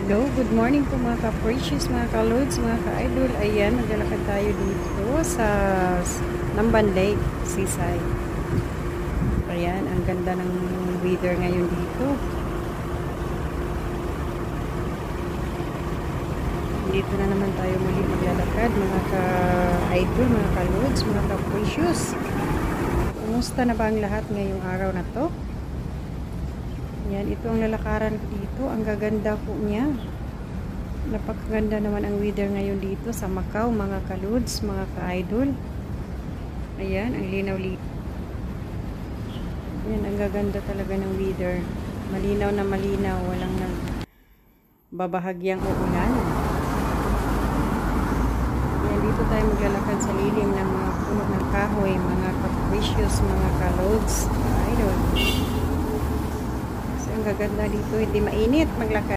Hello, good morning po mga ka-precious, mga ka-loads, mga ka-idol. Ayan, naglalakad tayo dito sa Namban Lake, Seaside. Ayan, ang ganda ng weather ngayon dito. Dito na naman tayo muli maglalakad, mga ka-idol, mga ka-loads, mga ka-precious. Kumusta na ba ang lahat ngayong araw na to? Yan, ito ang lalakaran ko dito. Ang gaganda po niya. Napakaganda naman ang weather ngayon dito sa Macau, mga kaludes, mga ka-idol. Ayan, ang linaw-linaw. Yan, ang gaganda talaga ng weather. Malinaw na malinaw. Walang babahagyang uulan. Yan, dito tayo maglalakad sa lilim ng mga puno ng kahoy, mga ka-precious, mga ka-loads, ka-idol. Ang gaganda dito, hindi mainit maglakad.